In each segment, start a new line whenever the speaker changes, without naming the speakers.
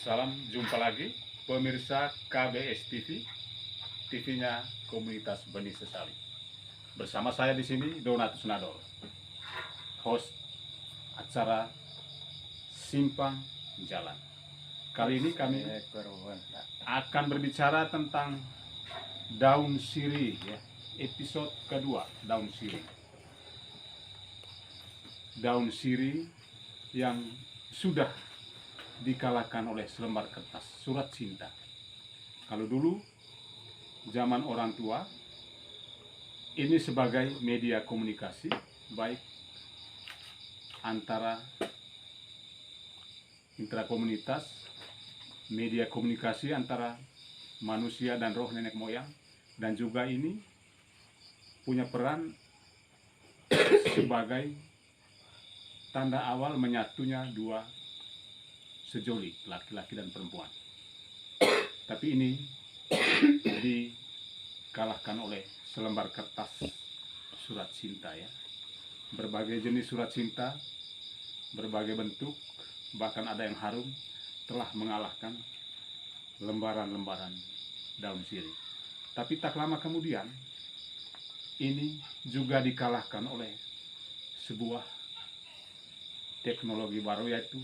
Salam jumpa lagi pemirsa KBS TV, TV-nya Komunitas Benih Sesali. Bersama saya di sini Donatus Nador, host acara Simpang Jalan. Kali ini kami akan berbicara tentang daun sirih, ya. Episode kedua, daun sirih. Daun sirih yang sudah dikalahkan oleh selembar kertas surat cinta. Kalau dulu zaman orang tua, ini sebagai media komunikasi baik antara intrakomunitas, media komunikasi antara manusia dan roh nenek moyang, dan juga ini punya peran sebagai tanda awal menyatunya dua sejoli, laki-laki dan perempuan. Tapi ini dikalahkan oleh selembar kertas surat cinta, ya. Berbagai jenis surat cinta, berbagai bentuk, bahkan ada yang harum, telah mengalahkan lembaran-lembaran daun sirih. Tapi tak lama kemudian, ini juga dikalahkan oleh sebuah teknologi baru, yaitu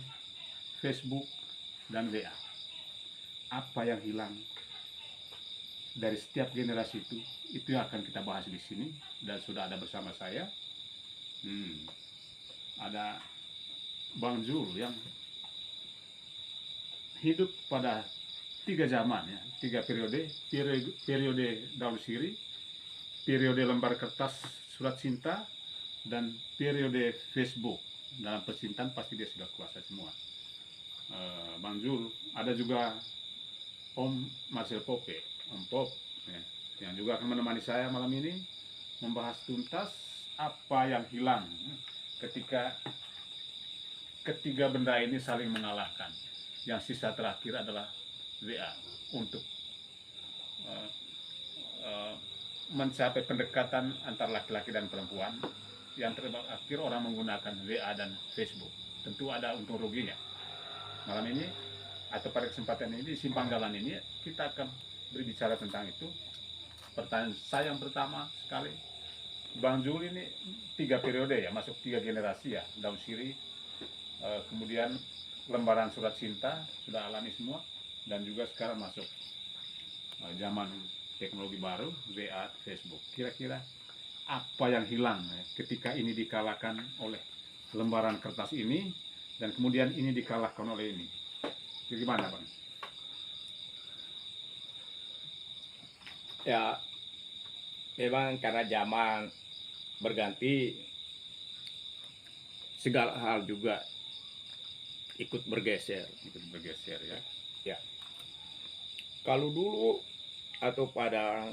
Facebook dan WA. Apa yang hilang dari setiap generasi itu yang akan kita bahas di sini, dan sudah ada bersama saya. Ada Bang Zul yang hidup pada 3 zaman, ya, 3 periode daun sirih, periode lembar kertas surat cinta, dan periode Facebook. Dalam percintaan pasti dia sudah kuasa semua. Bang Zul, ada juga Om Marcel Pope, Om Pop, ya, yang juga akan menemani saya malam ini membahas tuntas apa yang hilang ketika ketiga benda ini saling mengalahkan. Yang sisa terakhir adalah WA untuk mencapai pendekatan antara laki-laki dan perempuan. Yang terakhir orang menggunakan WA dan Facebook. Tentu ada untung ruginya. Malam ini atau pada kesempatan ini di Simpang Jalan ini kita akan berbicara tentang itu. Pertanyaan saya yang pertama sekali, Bang Zul ini 3 periode, ya, masuk 3 generasi, ya, daun sirih, kemudian lembaran surat cinta sudah alami semua, dan juga sekarang masuk zaman teknologi baru, WA, Facebook. Kira-kira apa yang hilang, ya, ketika ini dikalahkan oleh lembaran kertas ini, dan kemudian ini dikalahkan oleh ini? Gimana, Bang?
Ya, memang karena zaman berganti, segala hal juga ikut bergeser.
Ya.
Ya, kalau dulu atau pada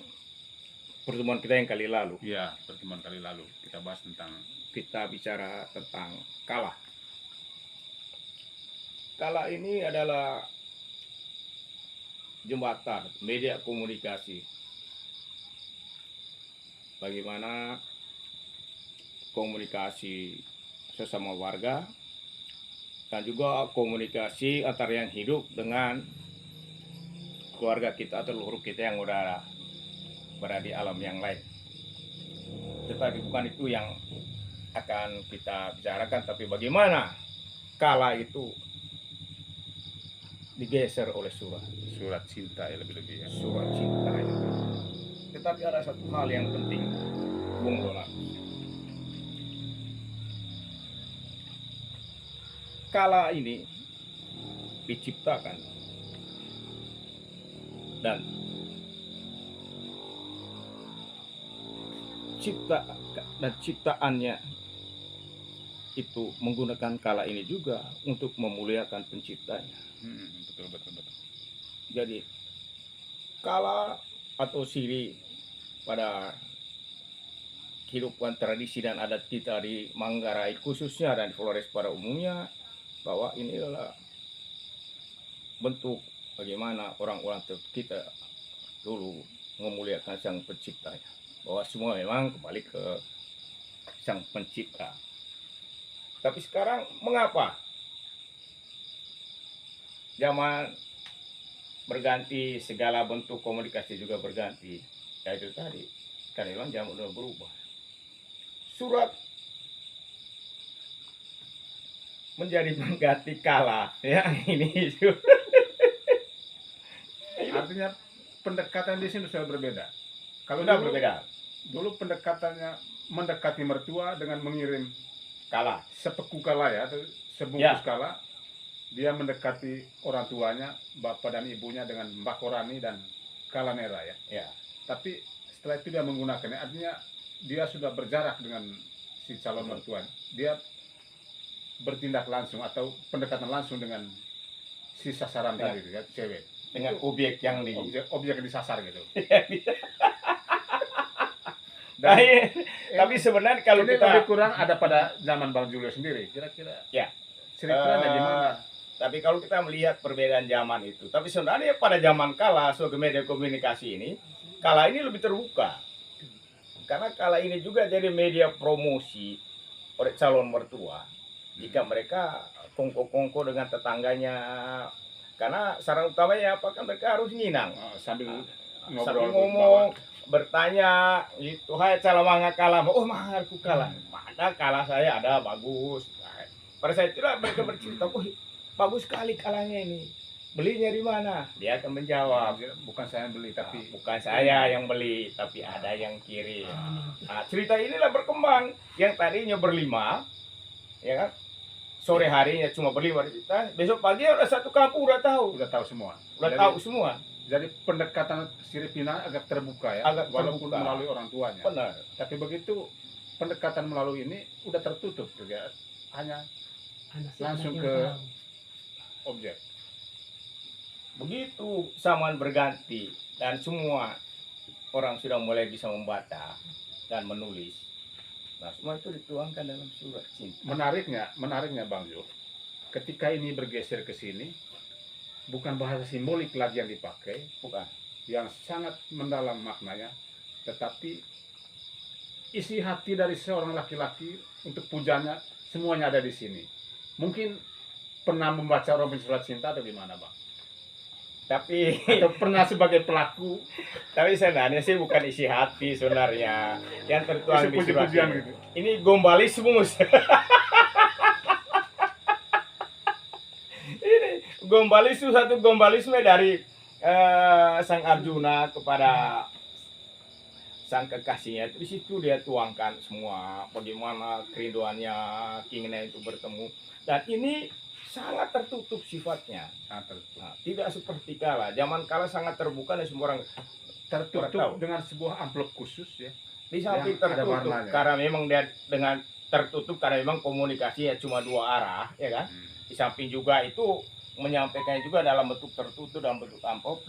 pertemuan kita yang kali lalu,
Ya, pertemuan kali lalu kita bahas tentang,
kita bicara tentang kalah. Kalah ini adalah jembatan media komunikasi. Bagaimana komunikasi sesama warga, dan juga komunikasi antara yang hidup dengan keluarga kita atau leluhur kita yang udah berada di alam yang lain. Tetapi bukan itu yang akan kita bicarakan, tapi bagaimana kala itu digeser oleh
surat cinta, ya, lebih-lebih, ya.
surat cinta ya. Tetapi ada satu hal yang penting, Bung Donat. Kala ini diciptakan dan ciptaannya itu menggunakan kala ini juga untuk memuliakan penciptanya.
Betul.
Jadi kala atau sirih pada kehidupan tradisi dan adat kita di Manggarai khususnya dan di Flores pada umumnya, bahwa ini adalah bentuk bagaimana orang-orang kita dulu memuliakan sang penciptanya, bahwa semua memang kembali ke sang pencipta. Tapi sekarang mengapa zaman berganti, segala bentuk komunikasi juga berganti. Ya itu tadi, kan memang zaman udah berubah. Surat menjadi mengganti kala, ya ini itu.
Artinya pendekatan di sini sudah berbeda. Kalau
Sudah
dulu,
berbeda,
dulu pendekatannya mendekati mertua dengan mengirim
kala.
sepeku kala ya, atau sebungkus
Ya.
kala. Dia mendekati orang tuanya, bapak dan ibunya dengan Mbak Korani dan kala merah ya.
Ya,
Tapi setelah itu dia menggunakannya, artinya dia sudah berjarak dengan si calon mertua. Dia bertindak langsung atau pendekatan langsung dengan si sasaran
Ya.
tadi ya, cewek.
dengan
Itu
objek yang di.
objek yang disasar gitu.
Nah,
Dan
tapi sebenarnya kalau
ini
kita,
lebih kurang ada pada zaman Bang Julio sendiri. Kira-kira
ya,
ceritanya gimana?
tapi kalau kita melihat perbedaan zaman itu, tapi sebenarnya pada zaman kala sebagai media komunikasi ini, kala ini lebih terbuka. Karena kala ini juga jadi media promosi oleh calon mertua. Jika mereka kongko-kongko dengan tetangganya, karena saran utamanya apa, kan mereka harus nginang.
Sambil
Sambil
ngobrol
ngomong, bertanya, itu hai calamanga kalah, oh mahal ku kalah, ada kalah saya ada bagus. Nah, pada saat itulah mereka bercerita, oh bagus sekali kalahnya ini, belinya di mana? Dia akan menjawab,
bukan saya yang beli tapi
bukan saya yang beli, tapi ada yang kirim. Nah, cerita inilah berkembang, yang tadinya berlima, ya kan? Sore harinya cuma berlima kita, besok pagi udah satu kampung udah tahu
semua.
udah tahu semua.
Jadi pendekatan Siripina agak terbuka ya,
Agak
walaupun
terbuka.
melalui orang tuanya.
Benar.
Tapi begitu pendekatan melalui ini udah tertutup juga, hanya langsung ke objek.
Begitu zaman berganti dan semua orang sudah mulai bisa membaca dan menulis. Nah, semua itu dituangkan dalam surat cinta.
Menariknya Bang Jo, ketika ini bergeser ke sini, bukan bahasa simbolik lagi yang dipakai,
Bukan.
yang sangat mendalam maknanya, tetapi isi hati dari seorang laki-laki untuk pujanya semuanya ada di sini. Mungkin pernah membaca Robin Surat Cinta atau gimana Bang?
Tapi
Atau pernah sebagai pelaku
sebenarnya sih bukan isi hati sebenarnya yang tertuang di surat
puji-pujian
ini.
gitu.
Ini gombalismus. Ini gombalisme, satu gombalisme dari sang Arjuna kepada sang kekasihnya. Di situ dia tuangkan semua bagaimana kerinduannya, keinginan itu bertemu. Dan ini sangat tertutup sifatnya.
Sangat tertutup.
Nah, tidak seperti kala. Zaman kala sangat terbuka dan semua orang
Tertutup
tahu.
dengan sebuah amplop khusus ya.
di samping
Yang ada
tertutup
warnanya.
karena memang dia dengan tertutup karena memang komunikasinya cuma dua arah, ya kan? Di samping juga itu menyampaikan juga dalam bentuk tertutup, dalam bentuk amplop,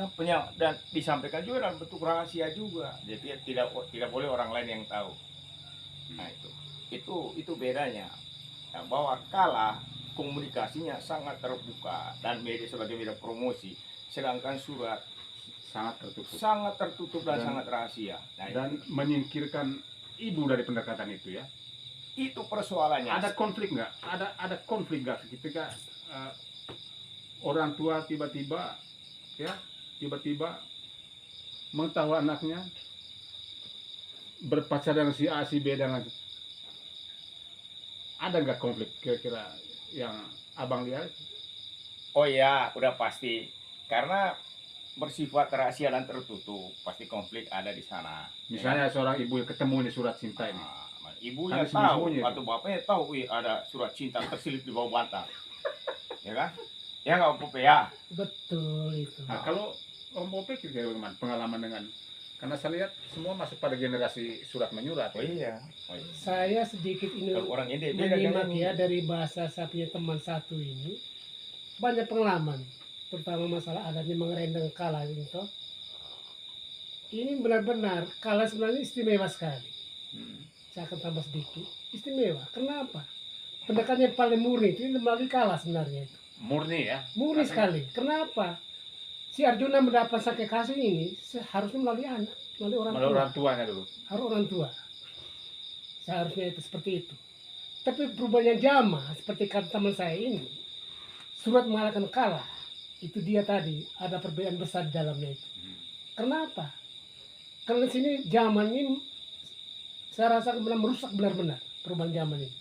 dan disampaikan juga dalam bentuk rahasia juga. Jadi tidak boleh orang lain yang tahu. Nah itu bedanya. Nah, bahwa kala komunikasinya sangat terbuka dan media sebagai media promosi, sedangkan surat
sangat tertutup
sangat tertutup dan sangat rahasia. Nah,
dan menyingkirkan ibu dari pendekatan itu ya.
itu persoalannya.
Ada konflik nggak? Ada konflik nggak ketika orang tua tiba-tiba mengetahui anaknya berpacaran dengan si A si B dan lain. Ada nggak konflik kira-kira yang abang lihat?
Oh ya, udah pasti. Karena bersifat rahasia dan tertutup, pasti konflik ada di sana.
Misalnya seorang ibu yang ketemu ini surat cinta ini,
Ibunya
Kan
tahu
sembunyi-sembunyi itu.
atau bapaknya tahu, wih ada surat cinta terselip di bawah bantal, ya kan? Ya nggak apa-apa ya.
Betul itu.
nah kalau Om Pope kira-kira bagaimana pengalaman dengan, karena saya lihat semua masuk pada generasi surat menyurat.
Oh iya. Oh, iya.
Saya sedikit ini
Kalau orang ini beda
menyimak
dengan
ya dari bahasa saya punya teman satu ini, banyak pengalaman, terutama masalah adanya mengerendeng kala itu. Ini benar-benar kala sebenarnya istimewa sekali. Saya akan tambah sedikit, istimewa. Kenapa? Pendekatan yang paling murni itu melalui kala sebenarnya itu.
Murni ya.
Murni sekali. Kenapa? Si Arjuna mendapat sang kekasih ini harusnya melalui anak, melalui orang
Melalui
tua.
orang tuanya dulu.
Harus orang tua. Seharusnya itu seperti itu. Tapi perubahannya zaman, seperti kata teman saya ini, surat mengalahkan kalah. itu dia tadi ada perbedaan besar di dalamnya itu.
Hmm.
Kenapa? Karena di sini zaman ini saya rasa benar merusak benar-benar perubahan zaman ini.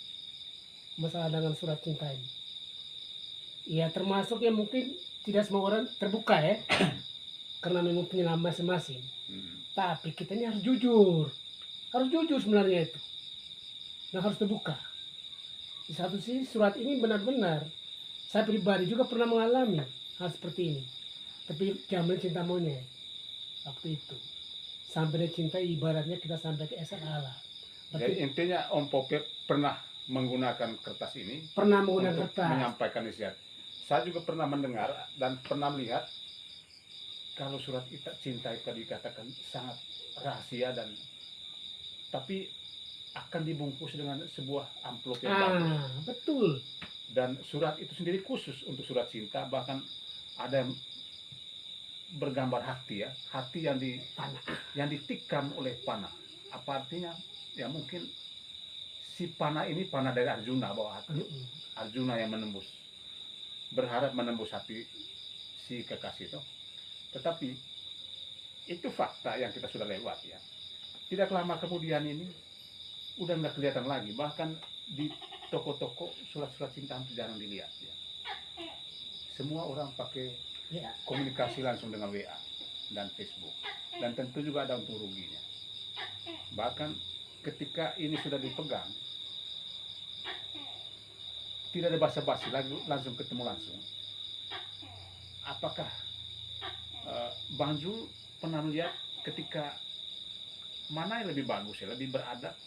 Masalah dengan surat cinta ini. Ya termasuk yang mungkin tidak semua orang terbuka ya. Karena memang punya nama masing-masing.
Hmm.
Tapi kita ini harus jujur. Harus jujur sebenarnya itu. Dan harus terbuka. Di satu sisi surat ini benar-benar saya pribadi juga pernah mengalami hal seperti ini. Tapi zaman cinta monyet waktu itu. Sampai dia cinta ibaratnya kita sampai ke esa Allah.
Jadi intinya Om Pope pernah menggunakan kertas ini
Pernah menggunakan
untuk
kertas.
menyampaikan isian. Saya juga pernah mendengar dan pernah melihat kalau surat cinta itu dikatakan sangat rahasia dan tapi akan dibungkus dengan sebuah amplop yang bagus.
Betul.
Dan surat itu sendiri khusus untuk surat cinta, bahkan ada yang bergambar hati ya, hati yang ditikam oleh panah. Apa artinya? Ya mungkin si panah ini panah dari Arjuna, bahwa hati Arjuna yang berharap menembus hati si kekasih itu. Tetapi itu fakta yang kita sudah lewat ya. Tidak lama kemudian ini udah nggak kelihatan lagi, bahkan di toko-toko surat-surat cinta hampir jarang dilihat ya. Semua orang pakai komunikasi langsung dengan WA dan Facebook, dan tentu juga ada untung ruginya. Bahkan ketika ini sudah dipegang, tidak ada basa-basi lagi, langsung ketemu langsung. Apakah Bang Zul pernah melihat ketika mana yang lebih bagus ya, lebih beradab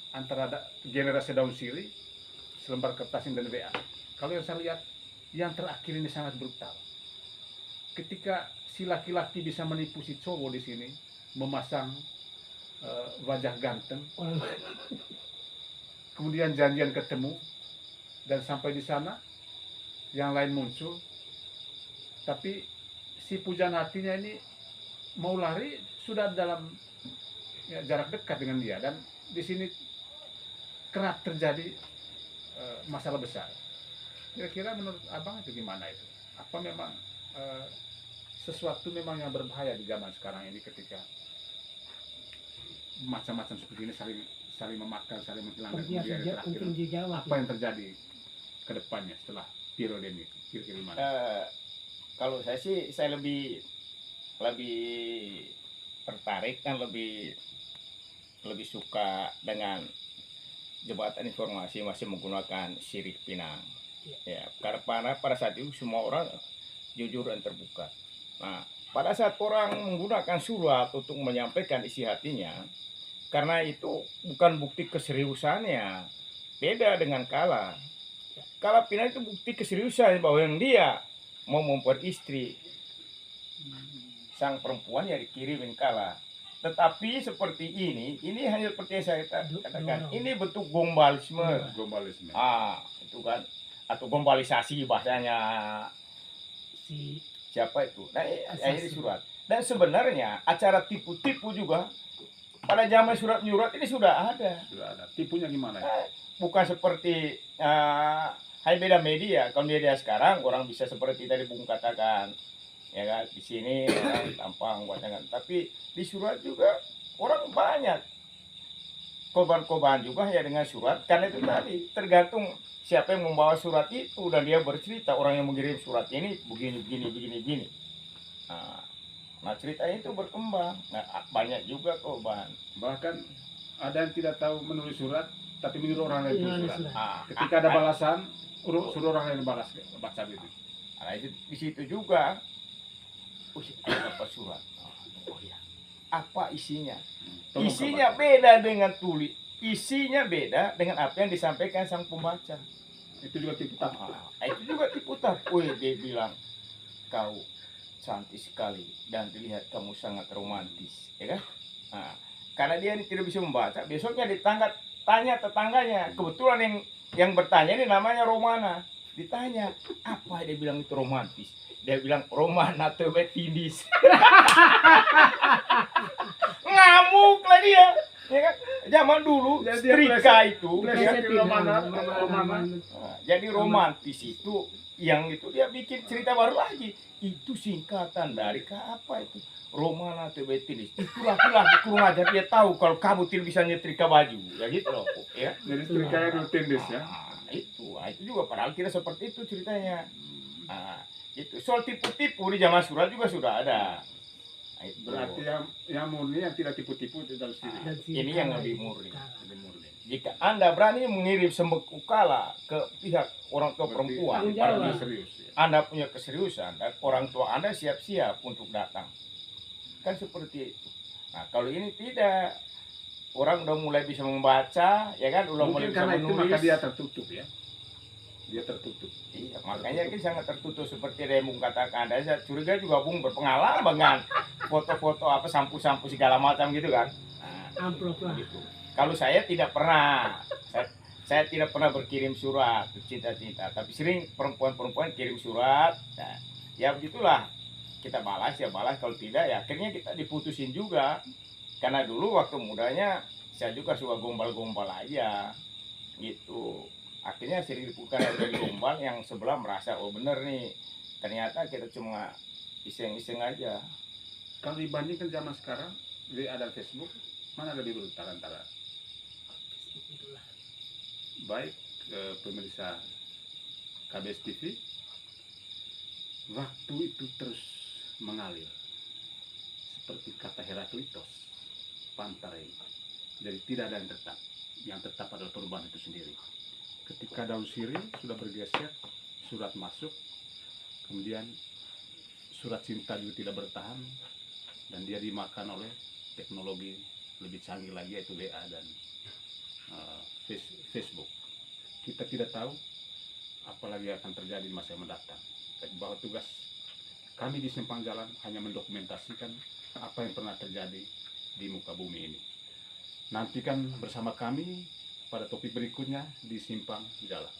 antara generasi daun sirih, selembar kertas dan WA? Kalau yang saya lihat, yang terakhir ini sangat brutal. Ketika si laki-laki bisa menipu si cowok di sini, memasang wajah ganteng, kemudian janjian ketemu, dan sampai di sana yang lain muncul, tapi si pujaan hatinya ini mau lari sudah dalam jarak dekat dengan dia, dan di sini kerap terjadi masalah besar. Kira-kira menurut abang itu gimana itu? Apa memang sesuatu memang yang berbahaya di zaman sekarang ini ketika macam-macam seperti ini saling memakan, saling menghilangkan, kemudian terakhir apa yang terjadi ke depannya setelah periode ini? Kira-kira gimana?
Kalau saya sih saya lebih tertarik kan, lebih suka dengan jembatan informasi masih menggunakan sirih pinang. Ya, karena pada saat itu semua orang jujur dan terbuka. Nah, pada saat orang menggunakan surat untuk menyampaikan isi hatinya, karena itu bukan bukti keseriusannya, beda dengan kala pinang itu bukti keseriusan bahwa yang dia mau membuat istri sang perempuan ya dikirimin kala. Tetapi seperti ini hanya seperti yang saya katakan, ini bentuk gombalisme. Itu kan, atau gombalisasi bahasanya
Si
siapa itu. Nah, ini surat. Dan sebenarnya acara tipu-tipu juga pada zaman surat menyurat ini sudah ada.
Tipunya gimana ya?
Bukan seperti beda media. Kalau media sekarang orang bisa seperti tadi Bung katakan, ya kan, di sini orang tampang wacana, tapi di surat juga orang banyak korban juga ya dengan surat. Karena itu tadi tergantung siapa yang membawa surat itu, dan dia bercerita orang yang mengirim surat ini begini. Nah ceritanya itu berkembang. Nah, banyak juga korban.
Bahkan ada yang tidak tahu menulis surat, tapi menyuruh orang lain menulis surat. Ketika ada
Ada
balasan, suruh orang lain baca itu.
Nah, itu di situ juga. Ada apa surat? Oh ya. Apa isinya? Isinya beda dengan tulis. Isinya beda dengan apa yang disampaikan sang pembaca.
Itu juga tipu tak.
Itu juga tipu tak. Dia bilang kau cantik sekali dan dilihat kamu sangat romantis, ya kan? Nah, karena dia tidak bisa membaca, besoknya tanya tetangganya. Kebetulan yang bertanya ini namanya Romana. Ditanya, apa dia bilang itu romantis? Dia bilang Romana tebet tindis. Ngamuk lah dia. Ya kan? Zaman dulu
Jadi dia
setrika itu
pleset
ya,
romanan.
jadi romantis itu yang itu dia bikin cerita baru lagi. Itu singkatan dari apa itu? Romana Tebetinis. Itu laki-laki kurang ajar, dia tahu kalau kamu tidak bisa nyetrika baju. Ya gitu loh. Ya.
Jadi setrikanya rutin des ya.
Itu juga padahal kira seperti itu ceritanya. Itu soal tipu-tipu di zaman surat juga sudah ada. Itu.
Berarti yang murni yang tidak tipu-tipu itu dalam sini.
Dan si
Ini yang
kala
lebih
itu.
murni.
Lebih murni.
Jika Anda berani mengirim sembako kala ke pihak orang tua perempuan,
Tanggung jawab.
Berarti serius ya.
Anda punya keseriusan dan orang tua Anda siap-siap untuk datang. Kan seperti itu. Nah, kalau ini tidak, orang udah mulai bisa membaca, ya kan, udah mulai
Mungkin
bisa
karena itu
menulis.
maka dia tertutup ya. Dia tertutup.
Iya, makanya kan sangat tertutup seperti yang Bung katakan. Dan saya curiga juga Bung berpengalaman dengan foto-foto apa sampu-sampu segala macam gitu kan. Nah,
Amplop lah.
gitu. Kalau saya tidak pernah, saya tidak pernah berkirim surat cinta-cinta, tapi sering perempuan-perempuan kirim surat. Nah, ya begitulah, kita balas ya balas, kalau tidak ya akhirnya kita diputusin juga. Karena dulu waktu mudanya saya juga suka gombal-gombal aja, gitu. Akhirnya sering diputar dari gombal yang sebelah merasa oh bener nih, ternyata kita cuma iseng-iseng aja.
Kalau dibandingkan zaman sekarang, WA dan Facebook, mana lebih brutal antara baik pemirsa KBS TV, waktu itu terus mengalir seperti kata Heraklitos, pantai. Jadi tidak ada yang tetap adalah perubahan itu sendiri. Ketika daun sirih sudah bergeser, surat masuk, kemudian surat cinta juga tidak bertahan, dan dia dimakan oleh teknologi lebih canggih lagi, yaitu WA dan Facebook. Kita tidak tahu apalagi akan terjadi di masa yang mendatang. Bahwa tugas kami di Simpang Jalan hanya mendokumentasikan apa yang pernah terjadi di muka bumi ini. Nantikan bersama kami pada topik berikutnya di Simpang Jalan.